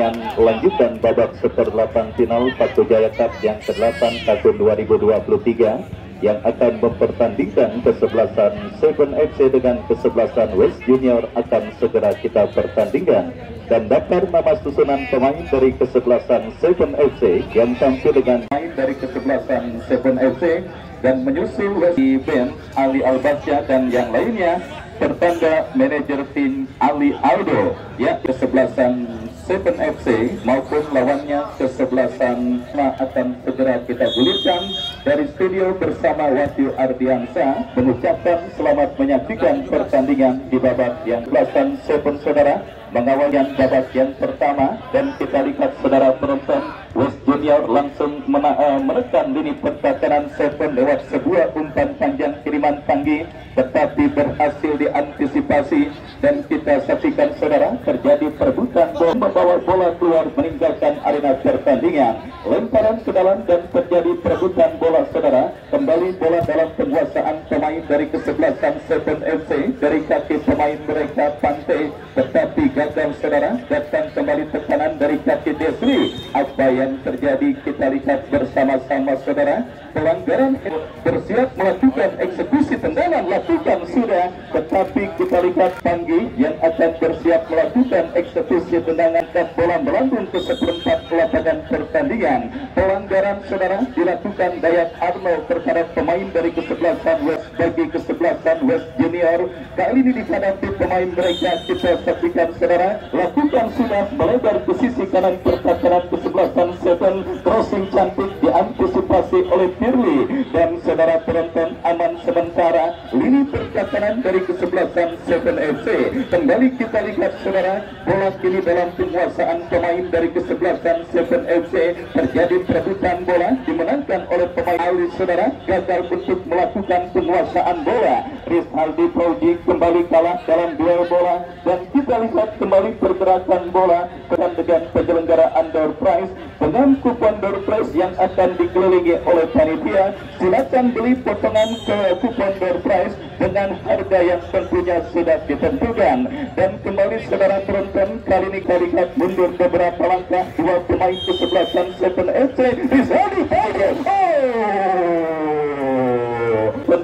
dengan lanjutan babak seper-8 final Paku Jaya Cup yang ke-8 tahun 2023 yang akan mempertandingkan kesebelasan 7FC dengan kesebelasan West Junior akan segera kita pertandingkan. Dan daftar nama susunan pemain dari kesebelasan 7FC yang tampil dengan pemain dari kesebelasan 7FC dan menyusul West Band Ali Albasya dan yang lainnya bertanda manajer tim Ali Aldo ya. Kesebelasan 7FC maupun lawannya kesebelasan akan segera kita gulirkan dari studio bersama Wahyu Ardiansa mengucapkan selamat menyaksikan pertandingan di babak yang belasan 7 saudara mengawal yang babak yang pertama. Dan kita lihat saudara penonton, West Junior langsung menekan lini pertahanan 7 lewat sebuah umpan panjang kiriman Panggi, tetapi berhasil diantisipasi. Dan kita saksikan saudara terjadi perebutan bola, membawa bola keluar meninggalkan arena pertandingan, lemparan ke dalam dan terjadi perebutan bola saudara. Kembali bola dalam penguasaan pemain dari kesebelasan 7FC dari kaki pemain mereka Pantai, tetapi gagal saudara. Datang kembali tekanan dari kaki Desri. Apa yang terjadi kita lihat bersama-sama saudara. Pelanggaran bersiap melakukan eksekusi tendangan, lakukan sudah, tetapi kita lihat Panggi yang akan bersiap melakukan eksekusi tendangan dan bola melambung ke seperempat lapangan pertandingan. Pelanggaran saudara dilakukan Dayat Arnold terhadap pemain dari kesebelasan West bagi kesebelasan West Junior. Kali ini dihadapi pemain mereka, kita saksikan saudara, lakukan sudah melebar ke sisi kanan pertahanan kesebelasan 7, crossing cantik diantisipasi oleh Firly dan saudara penonton aman sementara lini pertahanan dari kesebelasan 7FC. Kembali kita lihat saudara, bola kini dalam penguasaan pemain dari kesebelasan 7FC. Terjadi perebutan bola dimenangkan oleh pemain Ali saudara, gagal untuk melakukan penguasaan bola. Rizaldi Fauji kembali kalah dalam duel bola dan kita lihat kembali pergerakan bola dengan penyelenggaraan door prize dengan kupon door prize yang akan dikelilingi oleh panitia. Silakan beli potongan ke kupon door prize dengan harga yang tentunya sudah ditentukan. Dan kembali saudara penonton, kali ini kita lihat mundur beberapa langkah dua pemain kesebelasan 7FC. Rizaldi Fauji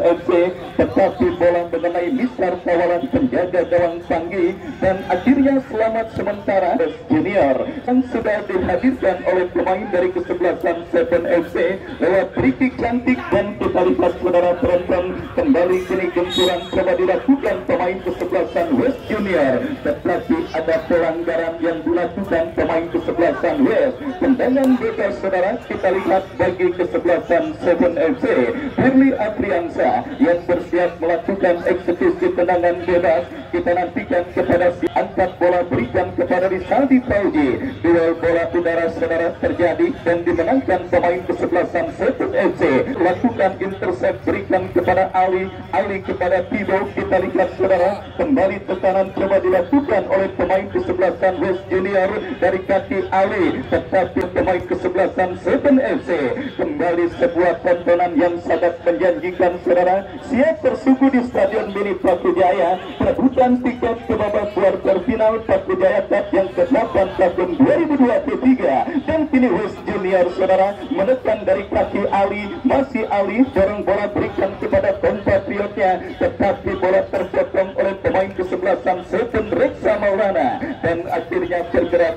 FC, tetapi bola mengenai misar kawalan penjaga gawang Panggi dan akhirnya selamat sementara West Junior yang sudah dihadirkan oleh pemain dari kesebelasan 7FC lewat free kick cantik. Dan kita lihat saudara penonton, kembali kini gempuran coba dilakukan pemain kesebelasan West Junior, tetapi ada pelanggaran yang dilakukan pemain kesebelasan West. Tendangan bebas saudara kita lihat bagi kesebelasan 7FC. Firly Afriansa yang bersiap melakukan eksekusi tendangan bebas. Kita nantikan kepada si angkat bola berikan kepada Rizaldi Fauji. Duel bola udara saudara terjadi dan dimenangkan pemain kesebelasan 7FC. Lakukan intercept berikan kepada Ali kepada Tibo. Kita lihat saudara, kembali tekanan coba dilakukan oleh pemain kesebelasan West Junior dari kaki Ali, tetapi pemain kesebelasan 7FC. Kembali sebuah tontonan yang sangat menjanjikan saudara. Siap bersuku di Stadion Mini Paku Jaya, perebutan tiket ke babak kuarter final Paku Jaya Cup yang ke-8 tahun 2023. Dan kini West Junior saudara menekan dari kaki Ali, masih Ali dorong bola berikan kepada kompatriotnya, tetapi bola terpotong oleh pemain kesebelasan 7 Reksa Maulana dan akhirnya bergerak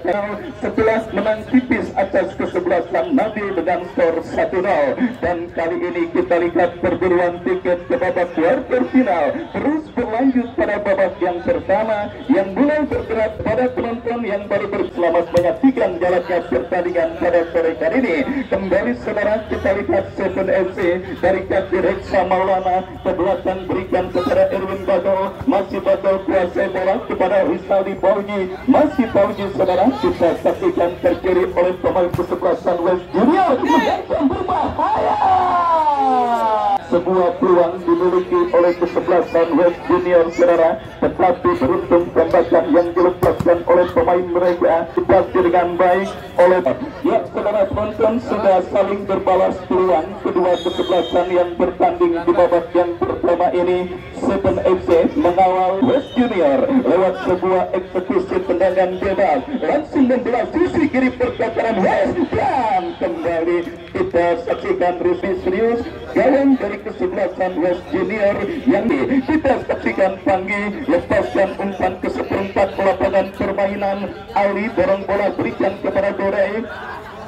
setelah menang tipis atas kesebelasan Nabil dengan skor 1-0. Dan kali ini kita lihat perburuan tiket ke babak kuarter final terus berlanjut pada babak yang pertama yang mulai bergerak pada penonton yang baru berselamat menyaksikan jalannya pertandingan pada sore kali ini. Kembali saudara kita lihat 7FC dari kaki Reksa Maulana ke belakang berikan kepada Erwin Bagol, masih Bagol kuasai bola kepada Rizaldi Fauji, masih Fauji saudara, kita saksikan terkiri oleh pemain kesebelasan West Junior yang berbahaya. Sebuah peluang dimiliki oleh kesebelasan West Junior saudara. tetapi beruntung tembakan yang dilepaskan oleh pemain mereka dibaca dengan baik oleh ya saudara penonton sudah saling berbalas peluang kedua kesebelasan yang bertanding di babak yang pertama ini. Seven FC mengawal West Junior lewat sebuah eksekusi tendangan bebas langsung membelah sisi kiri pertahanan West dan kembali kita saksikan Rusi serius gawang dari kesebelasan West Junior yang kita saksikan Panggi lepaskan umpan ke seperempat lapangan permainan. Ali dorong bola berikan kepada Dorei,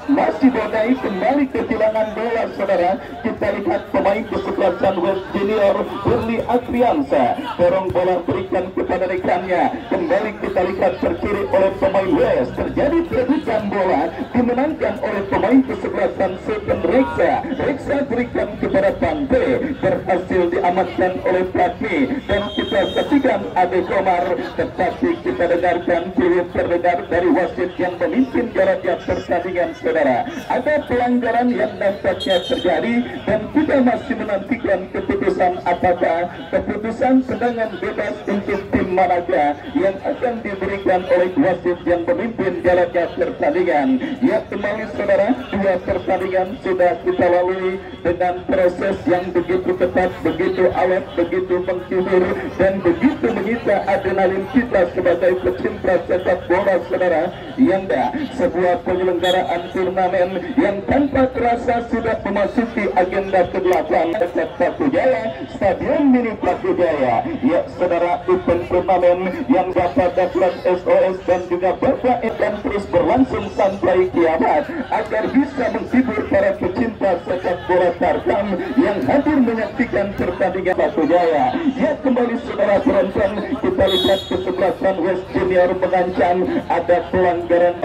masih Bodai kembali kehilangan bola saudara. Kita lihat pemain kesebelasan West Junior Burli Adriansa dorong bola berikan kepada rekannya, kembali kita lihat terkiri oleh pemain West, terjadi perebutan bola dimenangkan oleh pemain kesebelasan Seven Reksa berikan kepada Pante, berhasil diamankan oleh Platni dan kita saksikan Ade Komar, tetapi kita dengarkan belum terdengar dari wasit yang memimpin jaraknya pertandingan saudara. Ada pelanggaran yang nampaknya terjadi dan kita masih menantikan keputusan apakah keputusan tendangan bebas untuk tim manakah yang akan diberikan oleh wasit yang memimpin jalannya pertandingan. Ya kembali saudara, dua pertandingan sudah kita lalui dengan proses yang begitu ketat, begitu awet, begitu menghibur dan begitu menyita adrenalin kita sebagai pecinta sepak bola saudara. Yang sebuah penyelenggaraan turnamen yang tanpa terasa sudah memasuki agenda ke-8 Paku Jaya, Stadion Mini Paku Jaya. Ya saudara, event turnamen yang dapat dapat SOS dan juga Bapak akan terus berlangsung sampai kiamat agar bisa menghibur para pecinta sepak bola Tarkam yang hadir menyaksikan pertandingan Paku Jaya. Ya kembali saudara penonton, kita lihat kesebelasan West Junior mengancam ada pelanggaran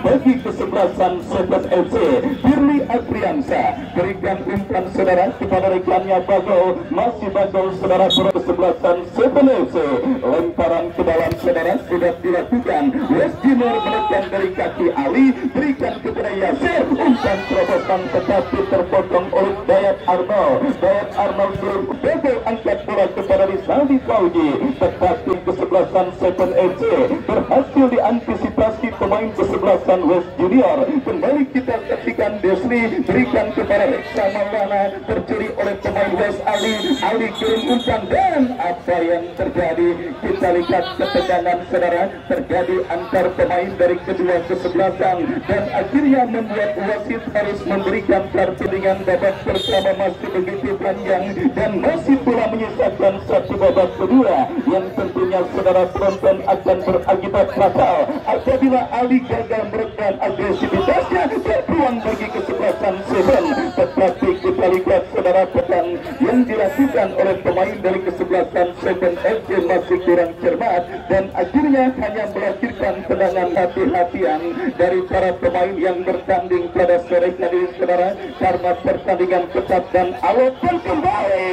bagi kesebelasan Seven FC. Firly Adriansa berikan umpan saudara kepada rekannya Bagol, masih Bagol saudara kesebelasan Seven FC, lemparan ke dalam saudara sudah dilakukan. West Junior menekan dari kaki Ali, berikan kepada Yasir, umpan terobosan tetapi terpotong oleh Dayat Arnold belum Bagol angkat bola kepada Rizaldi Fauji, tetapi kesebelasan Seven FC berhasil diantisipasi pemain kesebelasan West Junior. Kembali kita saksikan Desri berikan kepada Reksa Maulana, tercuri oleh pemain West. Ali kirim umpan dan apa yang terjadi? Kita lihat ketegangan saudara terjadi antar pemain dari kedua kesebelasan dan akhirnya membuat wasit harus memberikan pertandingan babak pertama masih begitu panjang dan masih pula menyisakan satu babak kedua yang tentunya saudara penonton akan berakibat fatal apabila Ali gagal meredam agresivitasnya. Berpeluang bagi kesebelasan Seven, tetapi kita lihat saudara petang yang dilakukan oleh pemain dari kesebelasan Seven FC masih kurang cermat dan akhirnya hanya melahirkan tendangan hati-hatian dari para pemain yang bertanding pada sore tadi saudara, karena pertandingan ketat dan alot kembali.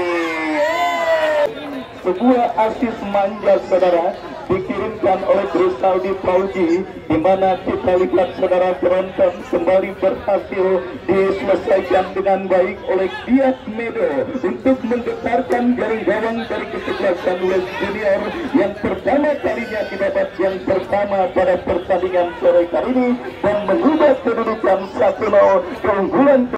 Sebuah asis manja saudara dikirimkan oleh Rizaldi Fauji, di mana kita lihat saudara penonton kembali berhasil diselesaikan dengan baik oleh Dias Medo untuk menggetarkan jaring gawang dari kesebelasan West Junior yang pertama kalinya di babak yang pertama pada pertandingan sore kali ini dan mengubah kedudukan 1-0 keunggulan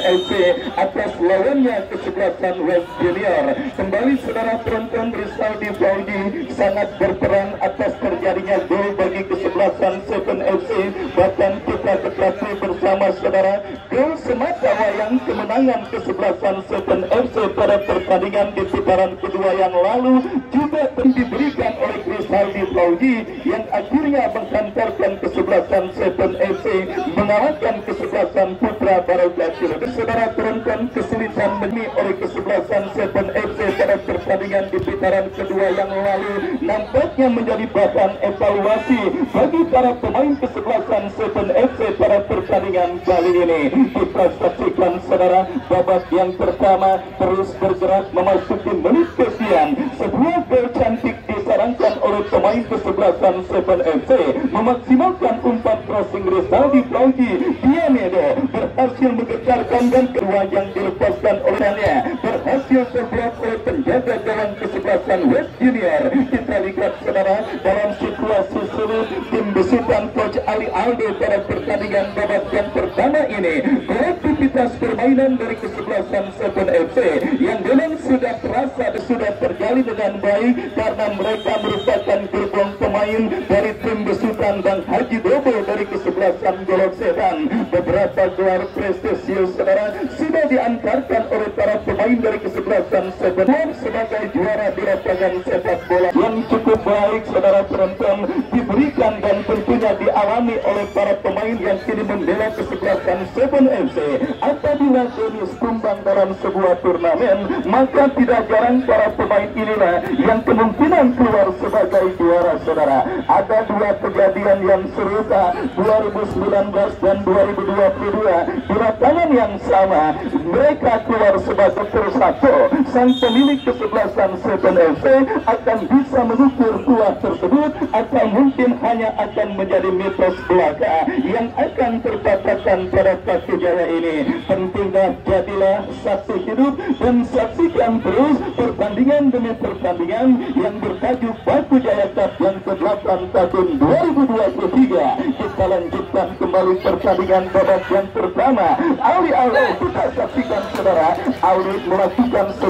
FC atas lawannya kesebelasan West Junior. Kembali saudara penonton, Rizaldi Fauji sangat berperan atas terjadinya gol bagi kesebelasan Seven FC. Bahkan kita ketahui bersama saudara, gol semata wayang kemenangan kesebelasan Seven FC pada pertandingan di putaran kedua yang lalu juga diberikan oleh Rizaldi Fauji yang akhirnya menghantarkan kesebelasan Seven FC mengalahkan kesebelasan Putra Barokah. Saudara penonton, kesulitan demi oleh kesebelasan Seven FC pada pertandingan di putaran kedua yang lalu nampaknya menjadi bahan evaluasi bagi para pemain kesebelasan Seven FC pada pertandingan kali ini. Kita saksikan saudara babak yang pertama terus bergerak memasuki menit kesekian, sebuah gol cantik disarankan oleh pemain pemain kesebelasan 7FC memaksimalkan umpan crossing Rizaldi Fauji. Diamedo berhasil mengejarkan dan kedua yang dilepaskan olehnya berhasil terblok oleh penjaga gawang kesebelasan West Junior. Kita lihat saudara, dalam situasi sulit tim besutan Coach Ali Aldo pada pertandingan babak yang pertama ini, kolektivitas permainan dari kesebelasan 7FC yang memang sudah terasa sudah terjalin dengan baik karena mereka merupakan gerbong pemain dari tim besutan Bang Haji Dobo dari kesebelasan Golok Sedan. Beberapa gelar prestisius saudara sudah diantarkan oleh para pemain dari kesebelasan 7 sebagai juara di lapangan sepak bola yang cukup baik saudara penonton diberikan dan tentunya dialami oleh para pemain yang kini membela kesebelasan 7FC. Apabila jenis tumbang dalam sebuah turnamen, maka tidak jarang para pemain inilah yang kemungkinan keluar sebagai juara saudara. Ada dua kejadian yang serupa 2019 dan 2022 di lapangan yang sama, mereka keluar sebagai tersatu. Sang pemilik kesebelasan 7FC akan bisa mengukur tuah tersebut atau mungkin hanya akan menjadi mitos belaka yang akan terpatahkan pada Paku Jaya ini. Pentingnya jadilah saksi hidup dan saksikan terus pertandingan demi pertandingan yang bertajuk Paku Jaya Cup yang ke-8 tahun 2023. Kita lanjutkan kembali pertandingan babak yang pertama. Awal kita saksikan saudara, Auli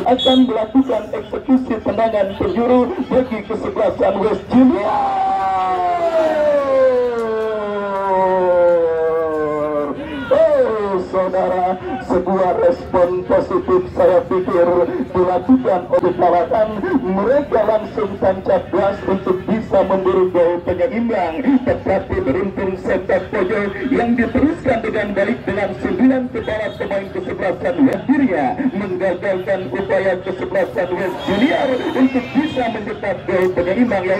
akan melakukan eksekusi tendangan penjuru bagi kesebelasan West Junior. Saudara, sebuah respon positif saya pikir dilakukan oleh kawasan. Mereka langsung tancap gas untuk bisa memburu gol penyeimbang, tetapi beruntung sepak pojok yang diteruskan dengan balik dengan sundulan kepala pemain kesebelasan West Junior menggagalkan upaya kesebelasan West Junior untuk bisa mencetak gol penyeimbang. Ya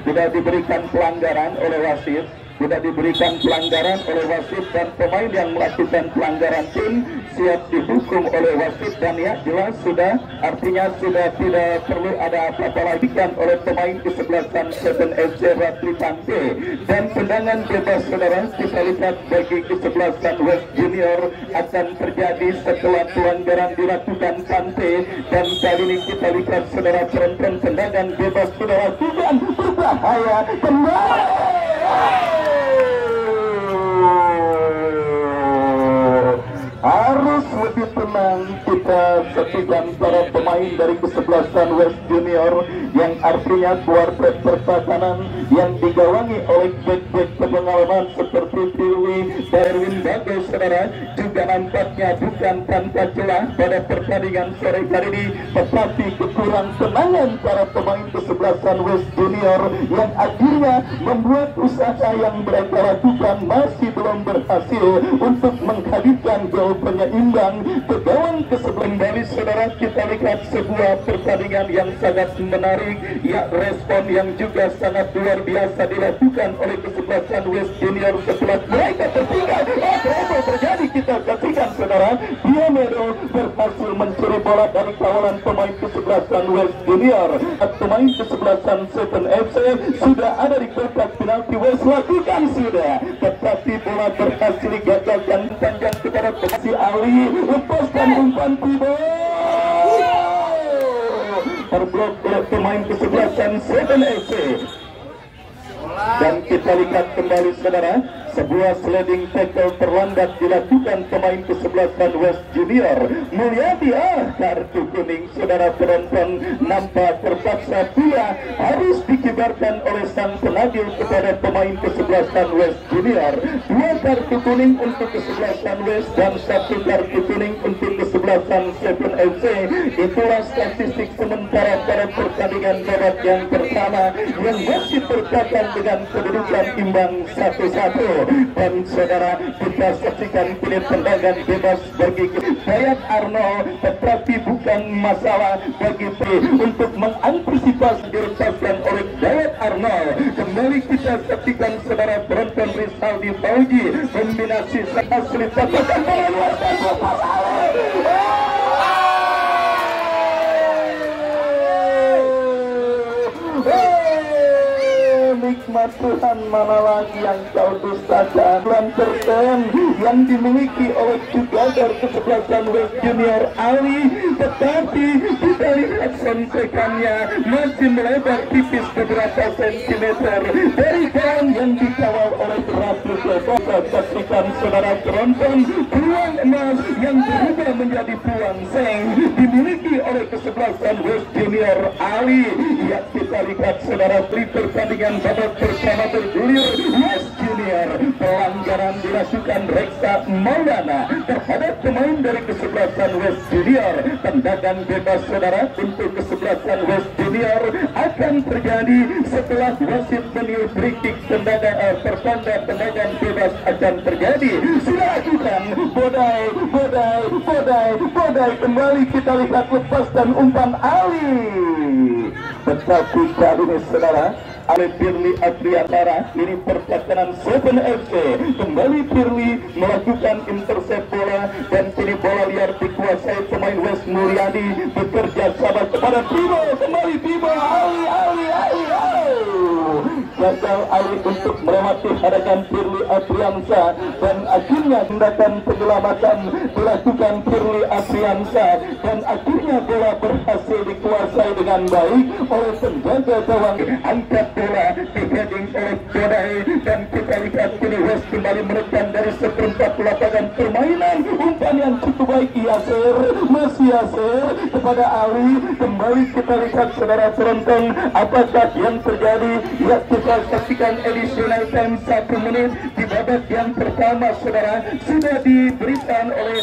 sudah diberikan pelanggaran oleh wasit. Sudah diberikan pelanggaran oleh wasit dan pemain yang melakukan pelanggaran tim siap dihukum oleh wasit dan ya jelas sudah, artinya sudah tidak perlu ada apa-apa lagi kan oleh pemain kesebelasan 7FC Ratri Pante. Dan tendangan bebas saudara kita lihat bagi kesebelasan West Junior akan terjadi setelah pelanggaran dilakukan Pante, dan kali ini kita lihat saudara penonton tendangan bebas saudara tidak berbahaya kembali. Harus lebih tenang kita saksikan para pemain dari kesebelasan West Junior yang artinya kuartet pertahanan yang digawangi oleh bek-bek berpengalaman seperti Tiwi Darwin Bagus saudara juga nampaknya bukan tanpa celah pada pertandingan sore kali ini, tetapi kekurang tenangan para pemain kesebelasan West Junior yang akhirnya membuat usaha yang mereka lakukan masih belum berhasil untuk menghadirkan gol penyeimbang ke gawang kesebelah. Dari saudara kita lihat sebuah pertandingan yang sangat menarik, ya respon yang juga sangat luar biasa dilakukan oleh kesebelasan West Junior setelah mereka tertinggal. Apa terjadi kita saksikan saudara, Diamedo berhasil mencuri bola dari kawalan pemain kesebelasan West Junior. Pemain kesebelasan 7FC sudah ada di kotak penalti. West lakukan sudah, tetapi bola berhasil digagalkan panjang kepada si Ali, lepaskan umpan tiba terblok oleh pemain kesebelasan 7FC. Dan kita lihat kembali saudara, sebuah sliding tackle terlambat dilakukan pemain kesebelasan West Junior. Mulyadi kartu kuning saudara penonton, nampak terpaksa pula harus dikibarkan oleh sang penadil kepada pemain kesebelasan West Junior. 2 kartu kuning untuk kesebelasan West dan 1 kartu kuning untuk kesebelasan 7FC. Itulah statistik sementara pada pertandingan babak yang pertama yang masih tercatat dengan kedudukan imbang 1-1. Dan saudara kita saksikan pilih tendangan bebas bagi Dayat Arnold, tetapi bukan masalah bagi untuk mengantisipasi dilepaskan oleh Dayat Arnold. Kembali kita saksikan saudara penonton Rizaldi Fauji kombinasi asli tatakan Tuhan, mana lagi yang kau dustakan? Lanterkan yang dimiliki oleh juga dari kesebelasan West Junior Ali, tetapi kita lihat sonsekannya masih melebar tipis beberapa sentimeter dari gawang yang dikawal oleh Ratu Lebar. Saksikan saudara penonton, peluang emas yang berubah menjadi peluang seng dimiliki oleh kesebelasan West Junior Ali. Ya, kita lihat saudara di pertandingan babak pertama bergulir West Junior, pelanggaran dilakukan Reksa Maulana terhadap pemain dari kesebelasan West Junior. Tendangan bebas saudara untuk kesebelasan West Junior akan terjadi setelah wasit meniup free-kick. Pertanda tendangan bebas akan terjadi. Silakan bodai kembali kita lihat lepaskan umpan Ali. Tetapi kali ini saudara oleh Firly Adriantara, ini pertahanan 7FC. Kembali Firly melakukan intercept bola dan kini bola liar dikuasai pemain West Mulyadi, bekerja sama kepada Timo. Kembali Timo, Ali. Gagal Ali untuk melewati hadapan Firly Adriansa dan akhirnya tindakan penyelamatan dilakukan Firly Adriansa dan akhirnya bola berhasil dikuasai dengan baik oleh penjaga gawang. Angkat bola di-heading oleh Bodai dan kita lihat kini West kembali menekan dari seperempat lapangan permainan. Umpan yang cukup baik Yasir, masih Yasir kepada Ali. Kembali kita lihat saudara penonton, apakah yang terjadi? Ya, kita saksikan additional time 1 menit di babak yang pertama saudara. Sudah diberikan oleh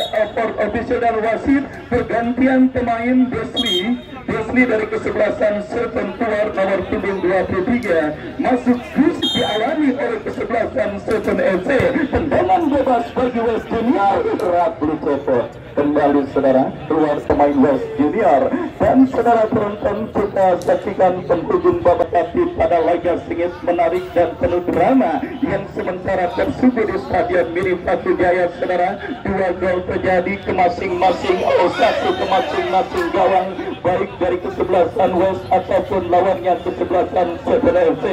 official dan wasit pergantian pemain. Desli dari kesebelasan Serpent keluar nomor punggung 23, masuk Gus dialami oleh kesebelasan Serpent FC. Tendangan bebas bagi West Junior. Ratu Cepot kembali saudara, keluar pemain West Junior. Dan saudara penonton, kita saksikan penghujung babak tapi pada laga sengit, menarik dan penuh drama yang sementara tersubur di Stadion Mini Patu Jaya saudara. 2 gol terjadi ke masing-masing atau 1 ke masing-masing gawang, baik dari kesebelasan West ataupun lawannya kesebelasan 7FC.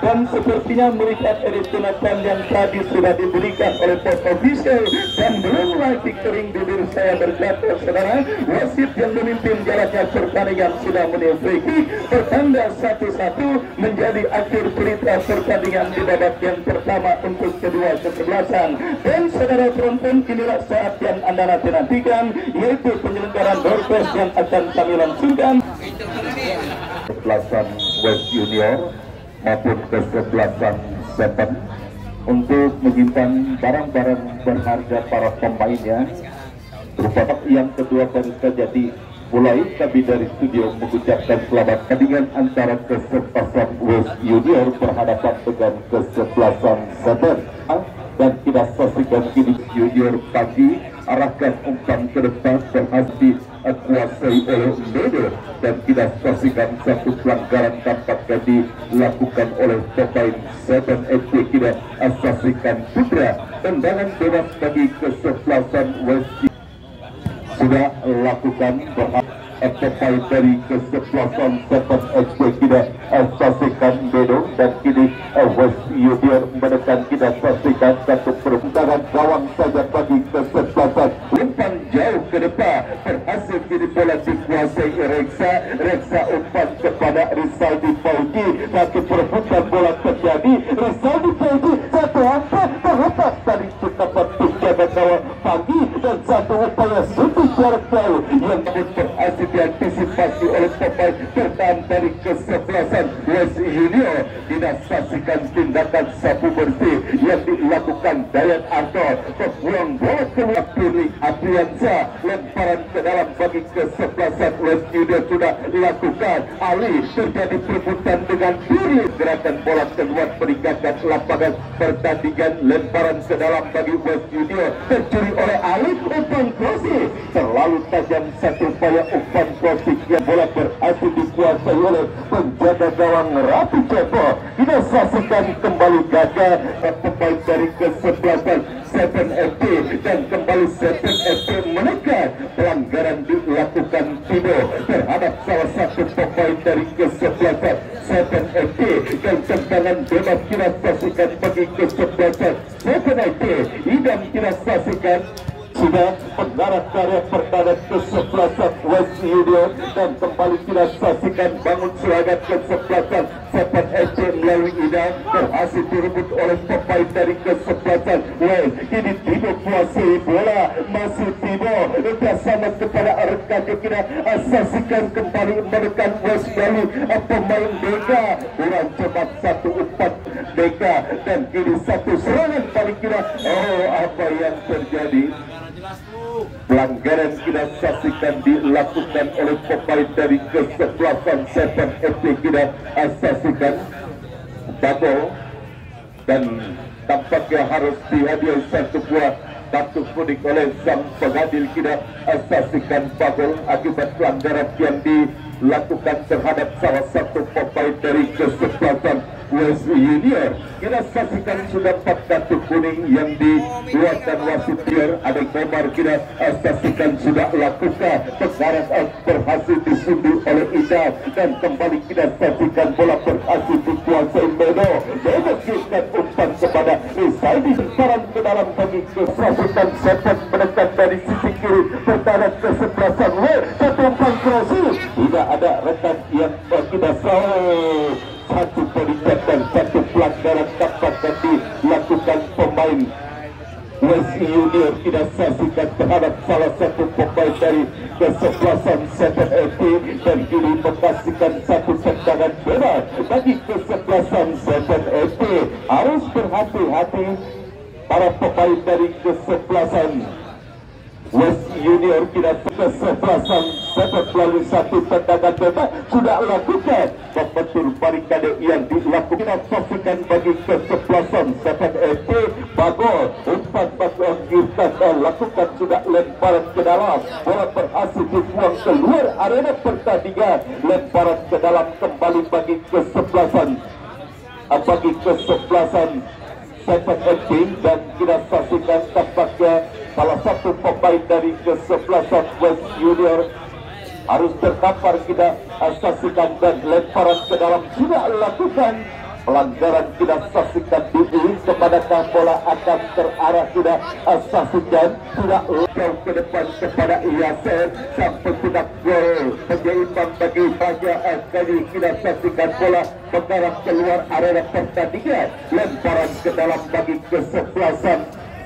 Dan sepertinya melihat editunatan yang tadi sudah diberikan oleh pos official dan belum lagi kering bibir saya berkata saudara, wasit yang memimpin jalannya pertandingan sudah meniup free kick, bertanda 1-1 menjadi akhir cerita pertandingan di babak yang pertama untuk kedua kesebelasan. Dan saudara penonton, inilah saat yang anda nanti-nantikan, yaitu penyelenggaraan door prize yang akan kami langsungkan. Kesebelasan West Junior maupun kesebelasan Seven untuk menyimpan barang-barang berharga para pemainnya. Babak yang kedua baru saja dimulai, kami dari studio mengucapkan selamat pertandingan antara kesebelasan West Junior berhadapan dengan kesebelasan Seven. Dan kita saksikan kini Junior pagi arahkan umpan ke depan berhasil kuasai oleh Medo dan kita saksikan satu pelanggaran tampaknya dilakukan oleh pemain 7FC. Kita saksikan Putra, tendangan bebas bagi kesebelasan West sudah lakukan pemain dari kesebelasan 7FC. Kita saksikan Medo dan kini West Junior menekan. Kita saksikan satu perputaran gawang saja bagi kesebelasan. Umpan jauh ke depan berhasil kini bola dikuasai Reksa umpan kepada Rizaldi Fauji, tapi perebutan bola terjadi. Rizaldi Fauji satu angka terlepas dari cekapan penjaga gawang Pagi dan satu upaya sudut jarak jauh yang berhasil diantisipasi oleh pemain bertahan dari kesebelasan West Junior. Tidak saksikan tindakan sapu bersih yang dilakukan Dayat Arto, membuang bola keluar. Firly Adriansa, lemparan ke dalam bagi kesebelasan West Junior sudah dilakukan. Ali terjadi perebutan dengan Firly, gerakan bola keluar meningkatkan lapangan pertandingan. Lemparan ke dalam bagi West Junior tercuri oleh Ali. Umpan crossing terlalu tajam, satu upaya umpan crossing yang bola berhasil dikuasai oleh penjaga gawang Ratu Cepot. Kita saksikan kembali gagal pemain dari kesebelasan 7FP dan kembali 7FP menekan pelanggaran dilakukan Tibo terhadap salah satu pemain dari kesebelasan 7FP dan tendangan bebas kita saksikan bagi kesebelasan 7FP. Idam kita saksikan sudah mengarah karya pertahanan kesebelasan West Union dan kembali kita saksikan bangun serangan kesebelasan 7FP melalui Idam berhasil direbut oleh pemain dari kesebelasan West. Kini Tibo kuasai bola, masih Tibo bersama kepada rekan kita saksikan kembali menekan West melalui pemain Deka kurang cepat 1-4 Deka dan kini satu serangan balik kita. Oh, apa yang terjadi? Pelanggaran kita saksikan dilakukan oleh pemain dari kesebelasan 7FP. Kita saksikan double dan tampaknya harus dihadiah satu buah kartu kuning oleh sang pengadil. Kita saksikan bagol akibat pelanggaran yang dilakukan terhadap salah satu pemain dari kesebelasan West Union. Kita saksikan sudah 4 kartu kuning yang dikeluarkan wasit tier. Ada Komar kita saksikan sudah lakukan pelanggaran berhasil disundur oleh Ida dan kembali kita saksikan bola berhasil dikuasai Medo. Medo kirimkan umpan kepada Rizaldi sekarang ke dalam bagi kesebelasan Seven menekan dari sisi kiri pertahanan kesebelasan West. Satu umpan kreasi tidak ada rekan yang tidak salah. Satu peringkat dan satu pelanggaran dapat dilakukan pemain West Union. Kita saksikan terhadap salah satu pemain dari kesebelasan 7FP dan kini memastikan satu tendangan bebas bagi kesebelasan 7FP. Harus berhati-hati para pemain dari kesebelasan West Union. Kita kesebelasan 7 melalui satu tendangan bebas sudah lakukan membentur barikade yang dilakukan. Kita saksikan bagi kesebelasan 7FP bagol umpan bagol kita lakukan sudah lemparan ke dalam, bola berhasil dibuang keluar arena pertandingan. Lemparan ke dalam kembali bagi kesebelasan 7FP dan kita saksikan tampaknya salah satu pemain dari kesebelasan West Union harus terkapar. Kita saksikan dan lemparan ke dalam sudah lakukan pelanggaran. Kita saksikan diiring kepada bola akan terarah. Kita saksikan sudah jauh ke depan kepada Yaser sampai sudah gol penyeimbang bagi Raja kali. Kita saksikan bola mengarah keluar area pertandingan. Lemparan ke dalam bagi kesebelasan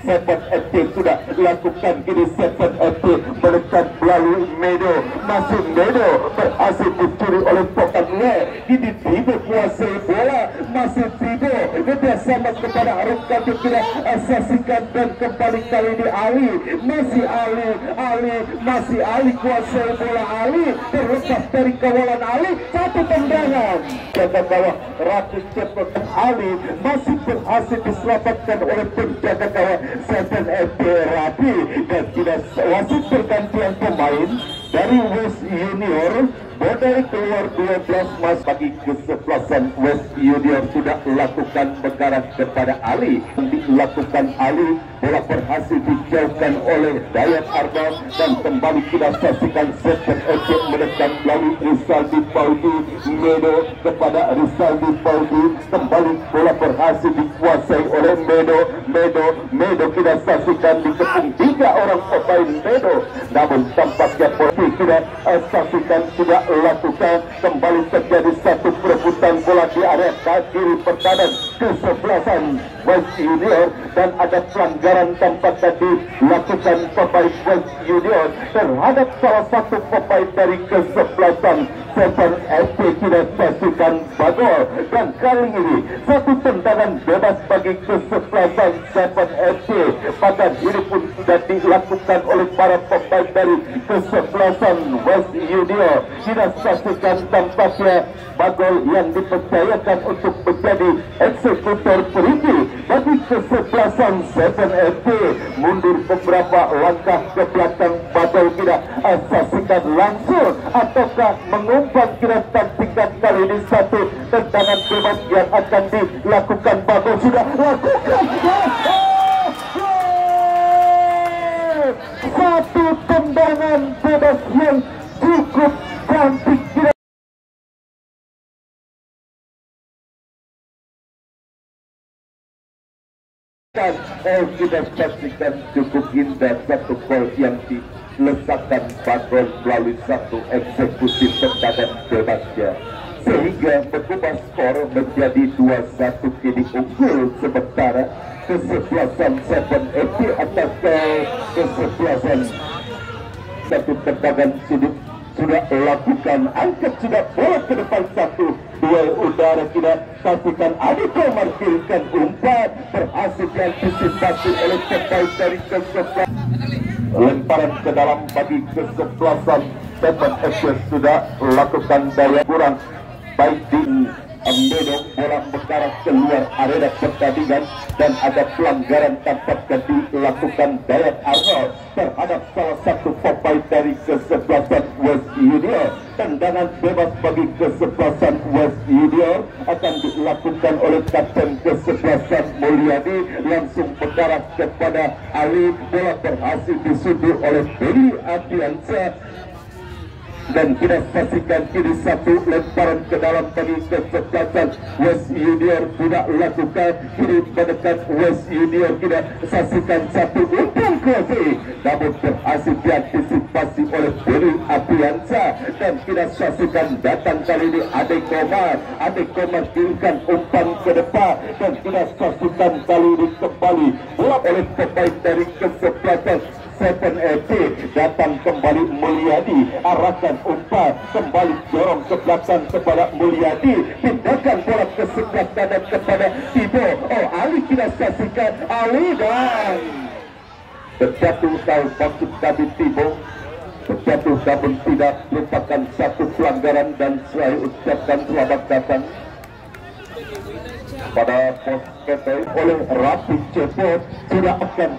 7FP sudah lakukan. Kini 7FP menekan melalui Medo, masih Medo berhasil dicuri oleh Pokanle. Kini Tibo kuasai bola, masih Tibo bersama kepada rekan kita saksikan dan kembali kali ini Ali, masih masih Ali kuasai bola. Ali terlepas dari kawalan Ali, satu tendangan jaga gawang Ratus Cepot. Ali masih berhasil diselamatkan oleh penjaga gawang 7FP Rapi dan tidak wasit pergantian pemain dari West Union. Bodai keluar 12 mas bagi kesebelasan West Union sudah lakukan mengarah kepada Ali. Dilakukan Ali, bola berhasil dijauhkan oleh Dayat Arnold dan kembali kita saksikan 7FP menekan melalui Rizaldi Paudi. Medo kepada Rizaldi Paudi, kembali bola berhasil dikuasai oleh Medo kita saksikan dikepung 3 orang pemain Medo, namun tampaknya polisi kita saksikan sudah lakukan. Kembali terjadi satu perebutan bola di area kiri pertahanan kesebelasan West Union dan ada pelanggaran tampak tadi lakukan pemain West Union terhadap salah satu pemain dari kesebelasan 7FP. Kita saksikan bagol dan kali ini satu tendangan bebas bagi kesebelasan 7FP. Pada ini pun sudah dilakukan oleh para pemain dari kesebelasan West Union. Kita saksikan tampaknya bagol yang dipercayakan untuk menjadi eksekutor perigi bagi kesebelasan 7FP. Mundur beberapa langkah ke belakang bagol. Kita saksikan langsung ataukah mengumpan. Kita saksikan kali ini satu tendangan bebas yang akan dilakukan bagol sudah lakukan. satu tendangan bebas yang cukup cantik. Kita saksikan cukup indah satu gol yang diletakkan Badron melalui satu eksekusi tendangan bebasnya, sehingga mengubah skor menjadi 2-1 kini unggul. Sementara kesebelasan 7FD atas kesebelasan satu tendangan sudut sudah lakukan, angkat sudah bola ke depan satu duel udara. Kita saksikan Adiko markirkan umpan, berhasil diantisipasi oleh pemain dari kesebelasan. Lemparan ke dalam bagi kesebelasan 7FC sudah lakukan daya kurang baik di Ambedo, bola mengarah keluar area pertandingan dan ada pelanggaran tampaknya dilakukan Dayat Arnold terhadap salah satu pemain dari kesebelasan West Junior. Tendangan bebas bagi kesebelasan West Junior akan dilakukan oleh kapten kesebelasan Mulyadi, langsung mengarah kepada Ali. Bola berhasil disundul oleh Billy Apiansa dan kita saksikan kini satu lemparan ke dalam bagi kesebelasan West Junior sudah lakukan, kini mendekat West Junior. Kita saksikan satu umpan klasik namun berhasil diantisipasi oleh Billy Apiansa dan kita saksikan datang kali ini Adek Komar kirimkan umpan ke depan dan kita saksikan kali ini kembali bola oleh pemain dari kesebelasan 7FD. Datang kembali Mulyadi, arahkan umpan kembali, dorong ke belakang kepada Mulyadi, pindahkan bola ke sebelah kanan kepada Tibo. Ali kita saksikan Ali dan terjatuh. Tahu maksud kami Tibo terjatuh namun tidak merupakan satu pelanggaran dan saya ucapkan selamat datang pada pos PT oleh Rapi Cepot.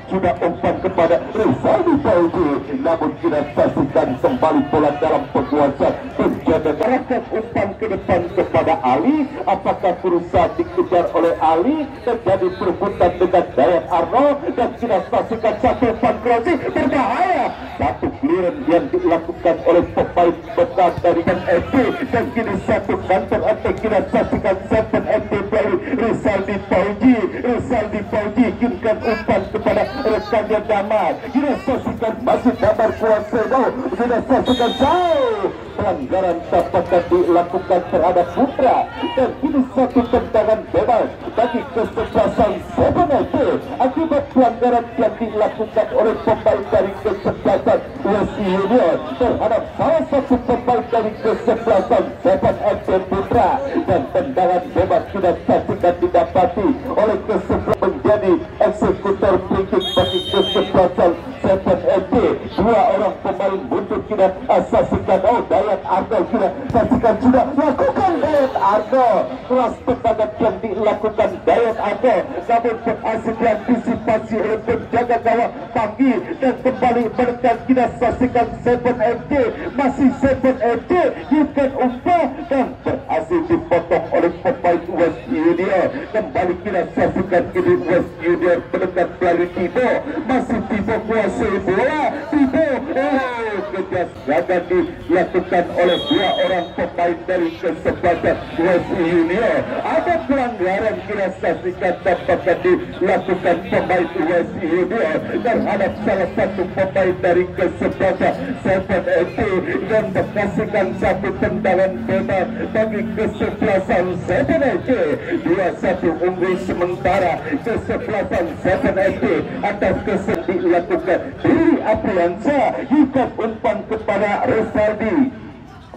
Sudah umpan kepada Rizaldi Pauji, namun kita saksikan kembali bola dalam penguasaan penjaga, arahkan umpan ke depan kepada Ali. Apakah berusaha dikejar oleh Ali, terjadi perebutan dengan Dayat Arnold dan kita saksikan satu umpan klasik berbahaya, satu clearance yang dilakukan oleh pemain besar dari 7FD dan kini satu kantor attack. Kita saksikan 7FD dari Rizaldi Pauji kirimkan umpan kepada rekannya Damar. Kita saksikan masih Damar Kuasedo. Kita saksikan jauh pelanggaran tampaknya dilakukan terhadap Putra dan kini satu tendangan bebas bagi kesebelasan 7FD akibat pelanggaran yang dilakukan oleh pemain dari kesebelasan West Junior terhadap salah satu pemain dari kesebelasan 7FD Putra, dan tendangan bebas sudah saksikan didapati oleh kesebelasan menjadi eksekutor free kick bagi kesebelasan 7FD. Dua orang pemain mundur. Kita saksikan Dayat Arnold, kita saksikan sudah lakukan Dayat Arnold, keras tendangan yang dilakukan Dayat Arnold namun berhasil diantisipasi oleh penjaga gawang Panggi dan kembali menekan. Kita saksikan 7FD, masih 7FD kirimkan umpan dan berhasil dipotong oleh pemain West Junior. Kembali kita saksikan kini West Junior mendekat melalui Tibo, masih Tibo kuasai bola. Tibo kejas gagal dilakukan oleh dua orang pemain dari kesebelasan West Junior. Ada pelanggaran kita saksikan dapat dilakukan pemain West Junior terhadap salah satu pemain dari kesebelasan 7FD dan menghasilkan satu tendangan bebas bagi kesebelasan 7FD. 2-1 unggul sementara kesebelasan 7FD atas kesan dilakukan Billy Apriansa. Ikat umpan kepada Rizaldi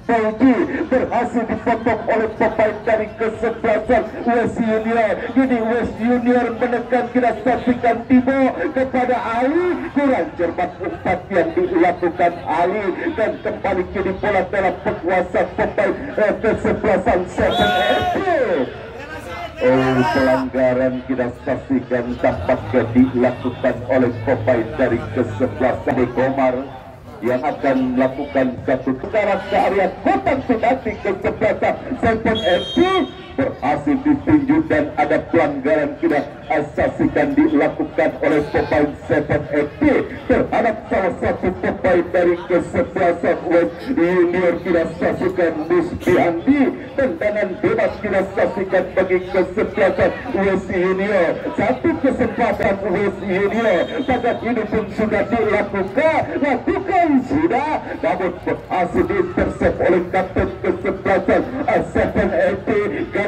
Pauji, berhasil dipotong oleh pemain dari kesebelasan West Junior. Jadi West Junior menekan. Kita saksikan Tibo kepada Ali, kurang cermat umpan yang dilakukan Ali dan kembali kini bola dalam penguasa pemain kesebelasan 7FD. Pelanggaran kita saksikan tampaknya dilakukan oleh pemain dari kesebelasan Komar yang akan melakukan satu putaran ke area kotak penalti kesebelasan 7FC berhasil ditinju dan ada pelanggaran tidak asasikan dilakukan oleh pemain 7FC terhadap salah satu pemain dari kesebelasan West Junior. Tidak saksikan Musbi Andi, tendangan bebas tidak saksikan bagi kesebelasan West Junior. Satu kesempatan West Junior pada ini pun sudah dilakukan sudah, namun berhasil diintersep oleh kapten kesebelasan 7FC.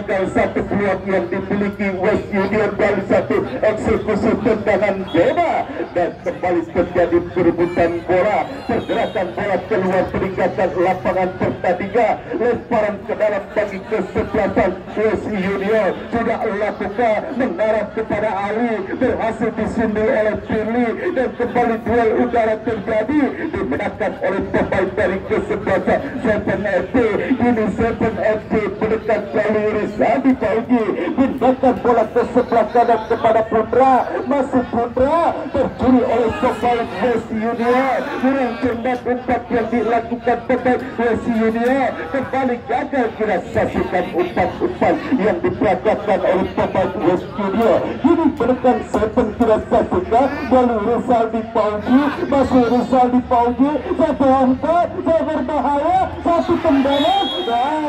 Gagal satu peluang yang dimiliki West Junior dari satu eksekusi tendangan bebas dan kembali terjadi perebutan bola. Pergerakan bola keluar peningkatan lapangan pertandingan, lemparan ke dalam bagi kesebelasan West Junior sudah lakukan mengarah kepada Ali, berhasil disundul oleh Pirli dan kembali duel udara terjadi dimenangkan oleh pemain dari kesebelasan 7FC. Ini 7FC mendekat melalui Rizaldi Pauji, pindahkan bola ke sebelah kanan kepada Putra, masuk Putra tercuri oleh pemain West Junior. Kurang cermat umpan yang dilakukan pemain West Junior, kembali gagal kira saksikan umpan-umpan yang diperagakan oleh pemain West Junior. Ini menekan 7 kira saksikan melalui Rizaldi Pauji, masuk Rizaldi Pauji, satu angkat, saya berbahaya, satu tendangan dan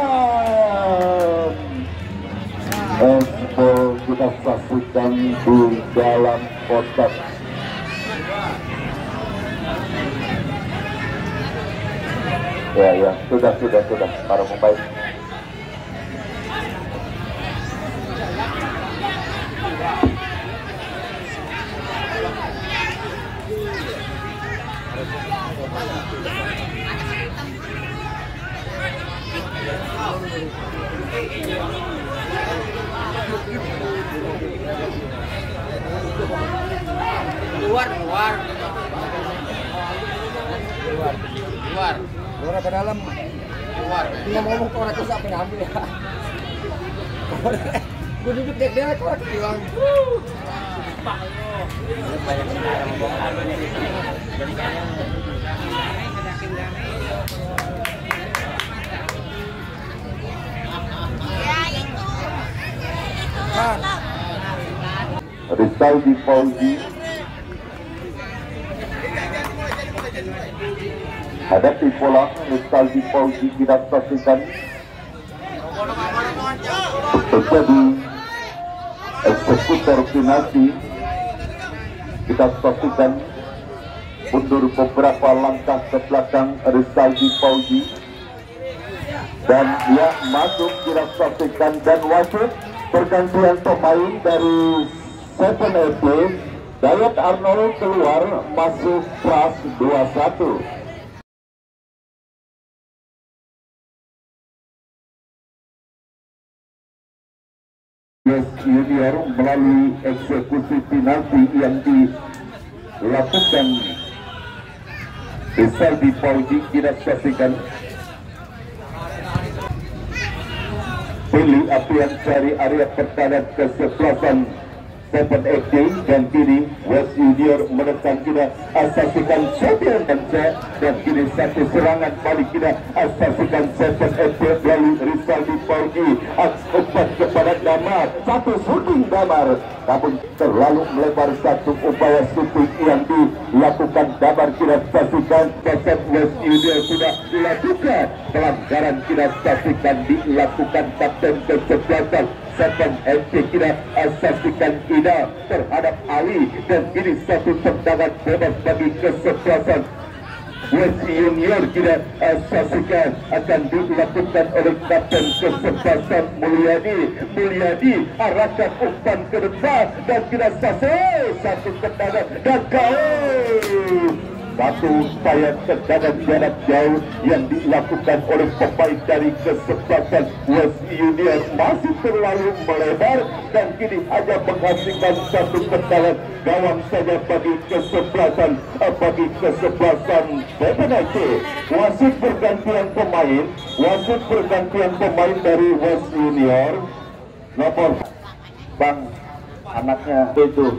Expo kita saksikan di dalam kotak. Ya, sudah para pemain. Keluar ke dalam. Tinggal ngomong ke orang kesap ngambil ya. Gue duduk dek kok hilang. Banyak sekarang membongkar nih. Jadi kalian Rizaldi Pauji hadapi bola. Rizaldi Pauji tidak saksikan terjadi eksekutor penalti. Kita saksikan mundur beberapa langkah ke belakang Rizaldi Pauji dan dia masuk. Kita saksikan dan wasit pergantian pemain dari 7FC. Dayat Arnold keluar, masuk Pras 21. West Junior melalui eksekusi penalti yang dilakukan Rizaldi Pauji tidak saksikan. Pilih apian cari area pertahanan kesebelasan 7FC dan kini West Junior menekan tidak asasikan 7FC dan kini satu serangan balik tidak asasikan 7FC melalui Rizaldi Pauji. Umpan kepada Damar, satu shooting Damar namun terlalu melebar. Satu upaya shooting yang dilakukan Damar tidak saksikan. West Junior sudah dilakukan pelanggaran tidak saksikan dilakukan kapten kesebelasan 7FC tidak asasikan Ida terhadap Ali dan kini satu tendangan bebas bagi kesebelasan West Junior tidak asasikan akan dilakukan oleh kapten kesebelasan Mulyadi arahkan umpan ke depan dan tidak sasih satu tendangan dan gol. Satu upaya tendangan jarak jauh yang dilakukan oleh pemain dari kesebelasan West Junior masih terlalu melebar dan kini hanya menghasilkan satu tendangan gawang saja bagi kesebelasan 7FC. Wasit pergantian pemain dari West Junior nomor Bang anaknya itu.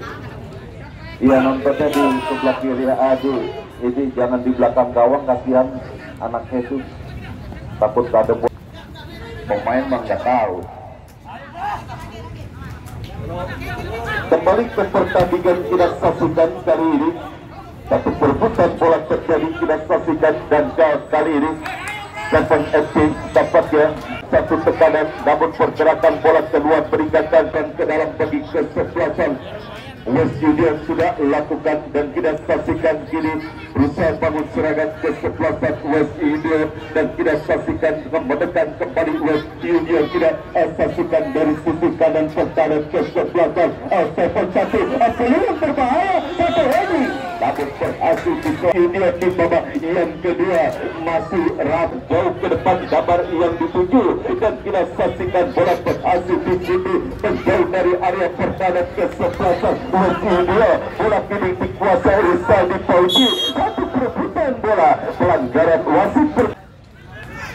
Iya nontonnya di sebelah kiri. Aduh ini jangan di belakang gawang, kasihan anaknya itu takut ada pemain mah nggak tahu. Kembali ke pertandingan kita saksikan kali ini, satu perebutan bola terjadi kita saksikan, dan kali ini Seven FC dapatnya satu tekanan, namun pergerakan bola keluar peringatan dan ke dalam bagi kesebelasan West Junior sudah lakukan, dan kita saksikan kini berusaha bangun serangan kesebelasan West Junior, dan kita saksikan menekan kembali West Junior. Kita saksikan dari sisi kanan pertahanan kesebelasan Seven satu peluang berbahaya satu lagi, namun berhasil di Junior di babak yang kedua masih jauh ke depan gambar yang dituju, dan kita saksikan bola berhasil di sini menjauh dari area pertahanan kesebelasan West Junior. Bola kini dikuasai Rizaldi Fauji, satu perebutan bola, pelanggaran wasit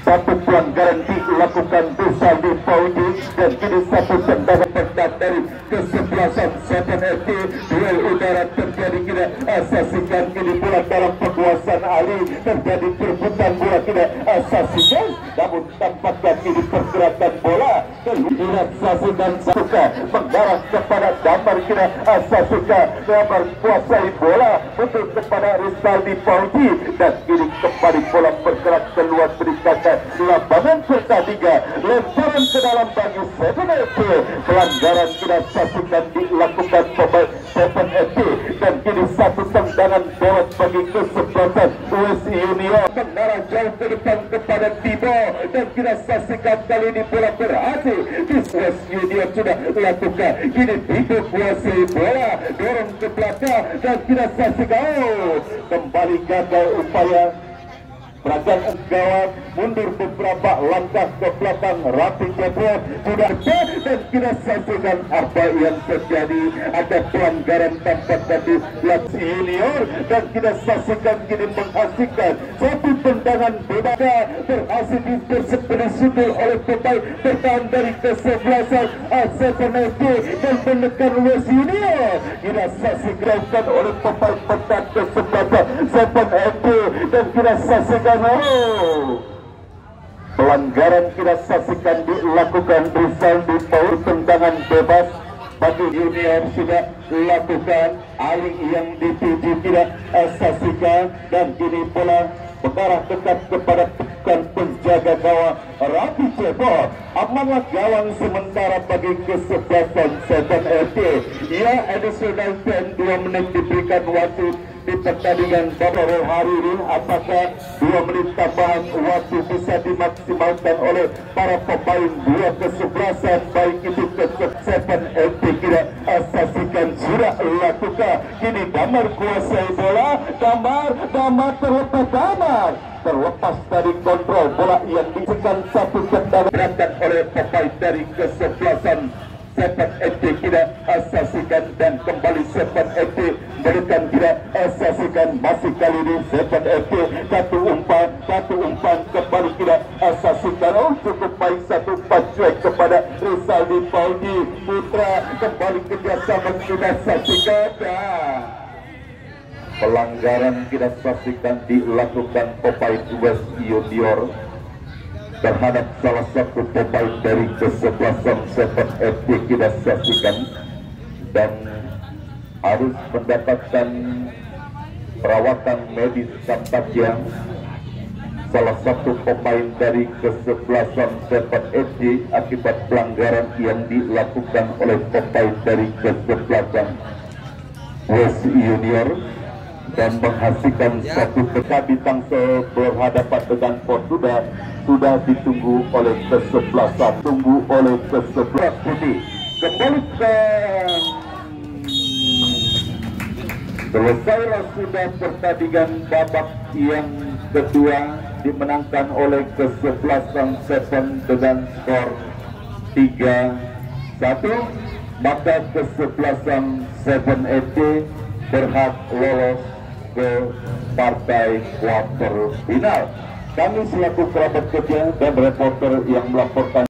satu pelanggaran dilakukan Rizaldi Fauji, dan kini satu tendangan pendat dari kesebelasan Seven FC. Duel udara terjadi, kita saksikan kini bola dalam penguasaan Ali, terjadi perebutan bola, kita saksikan, namun tampaknya kini pergerakan bola kita saksikan suka mengarah kepada Damar, kita saksikan Damar kuasai bola untuk kepada Rizaldi Fauji, dan kini kembali bola bergerak keluar peringatan lapangan pertandingan, lemparan ke dalam bagi Seven FC. Pelanggaran kita saksikan dilakukan pemain Seven FC, dan kini satu tendangan bawah bagi kesebelasan West Junior, mengarah jauh ke depan kepada Timo, dan kita saksikan kali ini bola berhasil di West Junior sudah lakukan, kini Timo kuasai bola, dorong ke belakang, dan kita saksikan kembali gagal upaya Pragan gawat, mundur beberapa langkah ke belakang. Rafi Jebret sudah dan kita saksikan apa yang terjadi. Ada pelanggaran tampak dari West Junior, dan kita saksikan kini menghasilkan satu tendangan bebas berhasil dipersepelesudur oleh pemain bertahan dari kesebelasan Seven FC dan menekan West Junior. Kita saksikan oleh pemain bertahan kesebelasan Seven FC, dan kita saksikan pelanggaran kita saksikan dilakukan Rizaldi Fauji, tendangan bebas bagi Junior sudah lakukan, Ali yang dituju tidak saksikan, dan kini bola mengarah dekat kepada bukan penjaga gawang Rafi Cebot. Amanlah gawang sementara bagi kesebelasan Seven FC. Ya, additional 2 menit diberikan waktu di pertandingan baru hari ini. Apakah 2 menit tambahan waktu bisa dimaksimalkan oleh para pemain dua kesebelasan, baik itu Seven FC? Kita saksikan sudah lakukan. Kini Damar kuasai bola, Damar terlepas dari kontrol bola yang diberikan satu tendangan gerakan oleh pemain dari kesebelasan Seven FC. Kita saksikan, dan kembali Seven FC berikan, kita saksikan masih kali ini Seven FC satu umpan kembali, kita saksikan cukup baik, satu umpan cuek kepada Rizaldi Fauji Putra, kembali kerjasama kita saksikan. Pelanggaran kita saksikan dilakukan pemain West Junior terhadap salah satu pemain dari kesebelasan Seven FC. Kita saksikan, dan harus mendapatkan perawatan medis tampaknya salah satu pemain dari kesebelasan Seven FC akibat pelanggaran yang dilakukan oleh pemain dari kesebelasan West Junior, dan menghasilkan satu bintang berhadapan dengan Portugal sudah ditunggu oleh kesebelasan, putih. Kembali ke selesailah sudah pertandingan babak yang kedua, dimenangkan oleh kesebelasan Seven dengan skor 3-1, maka kesebelasan Seven FC berhak lolos ke partai quarter final. Kami selaku kerabat kerja dan reporter yang melaporkan